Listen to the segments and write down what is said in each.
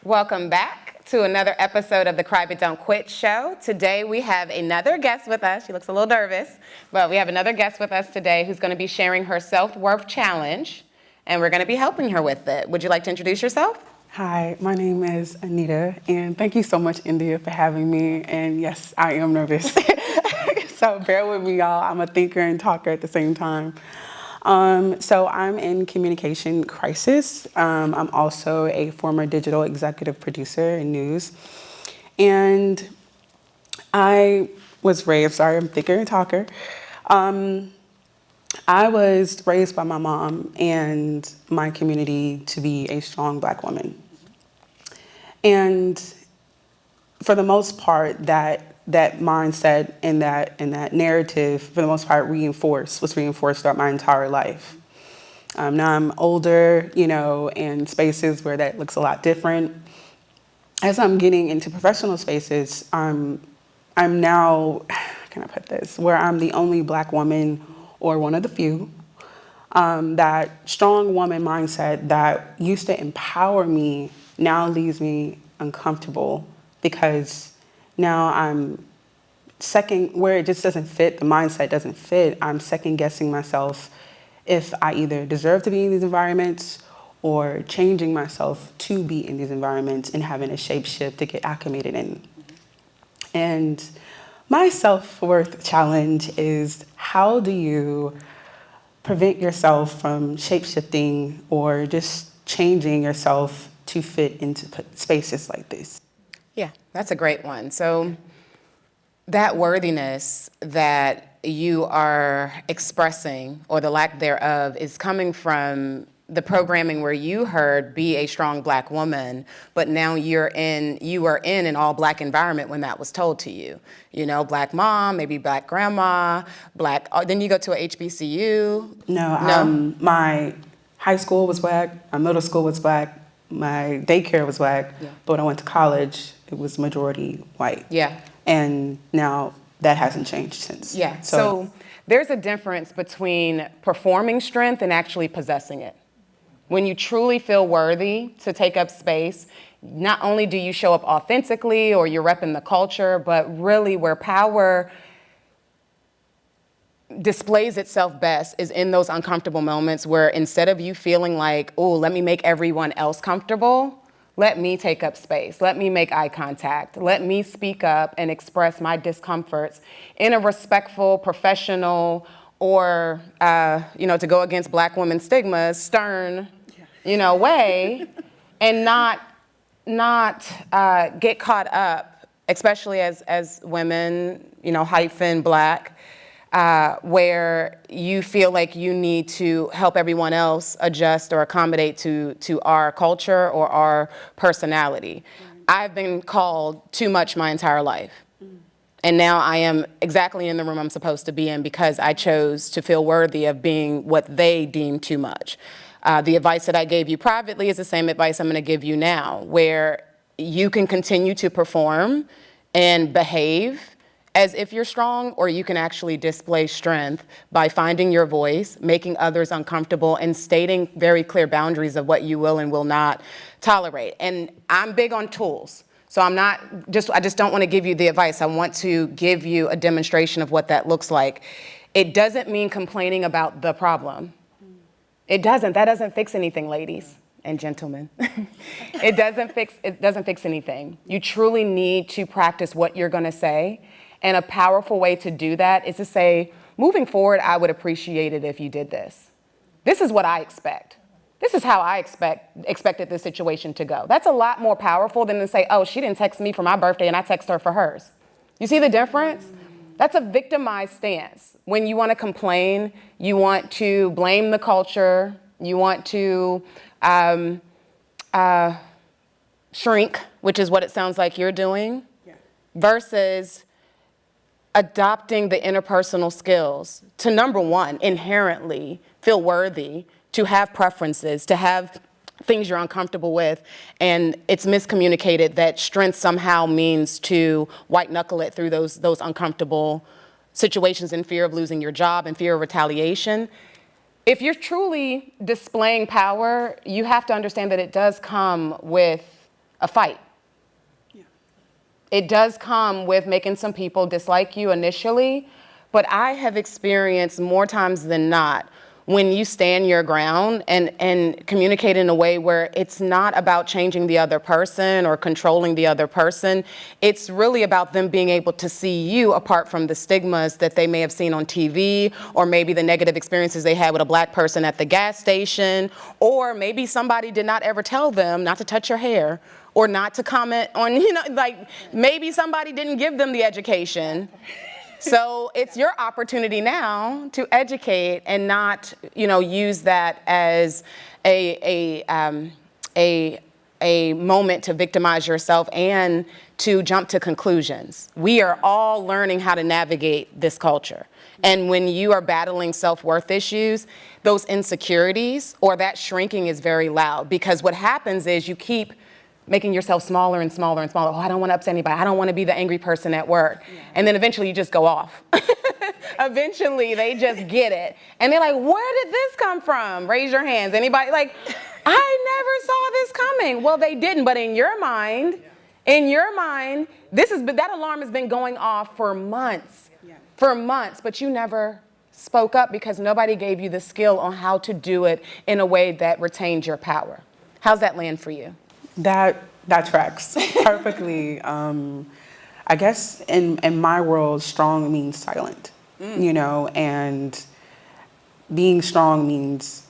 Welcome back to another episode of the Cry But Don't Quit show. Today we have another guest with us. She looks a little nervous, but we have another guest with us today who's going to be sharing her self-worth challenge, and we're going to be helping her with it. Would you like to introduce yourself? Hi, my name is Annita, and thank you so much, India, for having me. And yes, I am nervous. So bear with me, y'all. I'm a thinker and talker at the same time. So I'm in communication crisis. I'm also a former digital executive producer in news. And I was raised, I'm thinker and talker. I was raised by my mom and my community to be a strong Black woman. And for the most part, that mindset and that narrative, for the most part, was reinforced throughout my entire life. Now I'm older, in spaces where that looks a lot different. As I'm getting into professional spaces, I'm now, how can I put this, where I'm the only Black woman or one of the few. That strong woman mindset that used to empower me now leaves me uncomfortable because now I'm where it just doesn't fit, the mindset doesn't fit, I'm second guessing myself if I either deserve to be in these environments or changing myself to be in these environments and having a shape shift to get acclimated in. And my self-worth challenge is, how do you prevent yourself from shape-shifting or just changing yourself to fit into spaces like this? Yeah, that's a great one. So that worthiness that you are expressing, or the lack thereof, is coming from the programming where you heard be a strong Black woman, but now you are in an all Black environment when that was told to you. Black mom, maybe Black grandma, then you go to a HBCU. No, my high school was Black, my middle school was Black, my daycare was Black, but when I went to college, it was majority white. Yeah. And now that hasn't changed since. Yeah, so there's a difference between performing strength and actually possessing it. When you truly feel worthy to take up space, not only do you show up authentically or you're repping the culture, but really where power displays itself best is in those uncomfortable moments where instead of you feeling like, oh, let me make everyone else comfortable, let me take up space, let me make eye contact, let me speak up and express my discomforts in a respectful, professional, or, to go against Black women's stigmas, stern, way, and not get caught up, especially as women, hyphen Black, where you feel like you need to help everyone else adjust or accommodate to our culture or our personality. I've been called too much my entire life. And now I am exactly in the room I'm supposed to be in because I chose to feel worthy of being what they deem too much. The advice that I gave you privately is the same advice I'm going to give you now, where you can continue to perform and behave as if you're strong, or you can actually display strength by finding your voice, making others uncomfortable, and stating very clear boundaries of what you will and will not tolerate. And I'm big on tools. So I just don't want to give you the advice. I want to give you a demonstration of what that looks like. It doesn't mean complaining about the problem. It doesn't. That doesn't fix anything, ladies and gentlemen. It doesn't fix anything. You truly need to practice what you're going to say. And a powerful way to do that is to say, moving forward, I would appreciate it if you did this. This is what I expect. This is how I expected this situation to go. That's a lot more powerful than to say, oh, she didn't text me for my birthday and I text her for hers. You see the difference? That's a victimized stance. When you want to complain, you want to blame the culture, you want to shrink, which is what it sounds like you're doing, versus adopting the interpersonal skills to, number one, inherently feel worthy, to have preferences, to have things you're uncomfortable with, and it's miscommunicated that strength somehow means to white knuckle it through those uncomfortable situations in fear of losing your job and fear of retaliation. If you're truly displaying power, you have to understand that it does come with a fight. Yeah. It does come with making some people dislike you initially, but I have experienced more times than not when you stand your ground and communicate in a way where it's not about changing the other person or controlling the other person. It's really about them being able to see you apart from the stigmas that they may have seen on TV, or maybe the negative experiences they had with a black person at the gas station, or maybe somebody did not ever tell them not to touch your hair or not to comment on, like maybe somebody didn't give them the education. So it's your opportunity now to educate and not, use that as a moment to victimize yourself and to jump to conclusions. We are all learning how to navigate this culture. And when you are battling self-worth issues, those insecurities or that shrinking is very loud, because what happens is you keep making yourself smaller and smaller and smaller. Oh, I don't want to upset anybody. I don't want to be the angry person at work. Yeah. And then eventually you just go off. Eventually they just get it. And they're like, where did this come from? Raise your hands. Anybody? Like, I never saw this coming. Well, they didn't, but in your mind, that alarm has been going off for months. Yeah. For months, but you never spoke up because nobody gave you the skill on how to do it in a way that retained your power. How's that land for you? That tracks perfectly. I guess in my world, strong means silent, and being strong means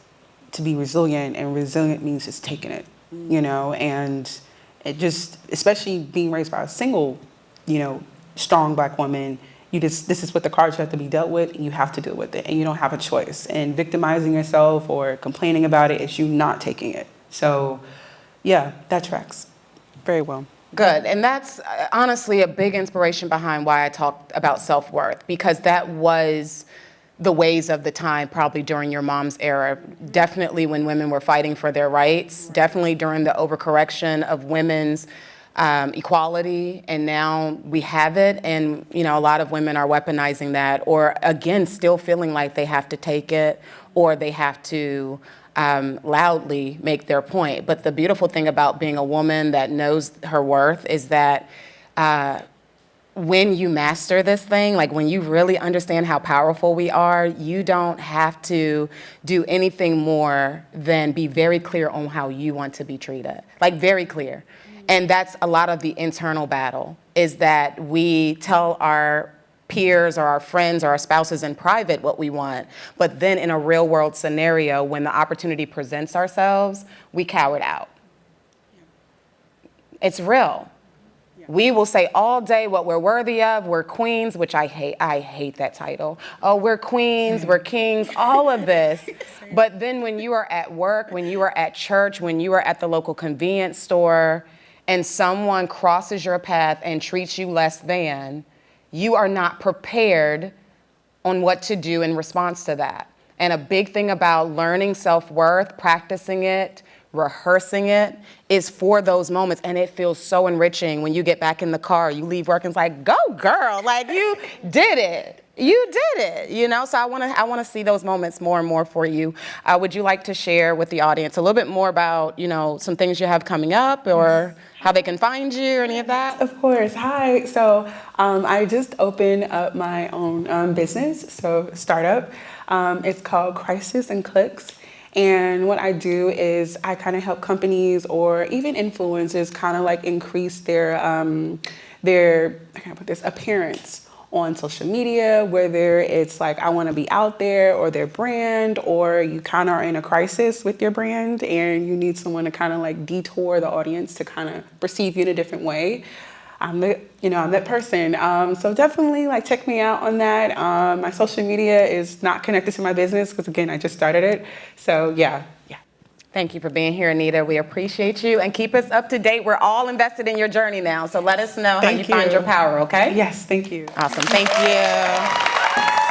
to be resilient, and resilient means just taking it, and it just, especially being raised by a single, strong black woman, this is what the cards you have to be dealt with, and you have to deal with it, and you don't have a choice. And victimizing yourself or complaining about it is you not taking it. So yeah, that tracks very well. Good. And that's honestly a big inspiration behind why I talked about self-worth, because that was the ways of the time probably during your mom's era. Definitely when women were fighting for their rights, definitely during the overcorrection of women's equality, and now we have it, and a lot of women are weaponizing that, or again, still feeling like they have to take it, or they have to loudly make their point. But the beautiful thing about being a woman that knows her worth is that when you master this thing, like when you really understand how powerful we are, you don't have to do anything more than be very clear on how you want to be treated, like very clear. And that's a lot of the internal battle, is that we tell our peers or our friends or our spouses in private what we want, but then in a real world scenario, when the opportunity presents ourselves, we cower it out. Yeah. It's real. Yeah. We will say all day what we're worthy of. We're queens, which I hate that title. Oh, we're queens, we're kings, all of this. But then when you are at work, when you are at church, when you are at the local convenience store, and someone crosses your path and treats you less than, you are not prepared on what to do in response to that. And a big thing about learning self-worth, practicing it, rehearsing it, is for those moments. And it feels so enriching when you get back in the car, you leave work and it's like, go girl, like you did it. You did it, So I want to see those moments more and more for you. Would you like to share with the audience a little bit more about, some things you have coming up, or how they can find you, or any of that? Of course. Hi. So I just opened up my own business, so startup. It's called Crisis and Clicks. And what I do is I kind of help companies or even influencers kind of like increase their appearance on social media, whether it's like I want to be out there, or their brand, or you kind of are in a crisis with your brand and you need someone to kind of like detour the audience to kind of perceive you in a different way. I'm that person. So definitely like check me out on that. My social media is not connected to my business because again, I just started it. So yeah. Thank you for being here, Annita. We appreciate you, and keep us up to date. We're all invested in your journey now, so let us know how you find your power, okay? Yes, thank you. Awesome, thank you.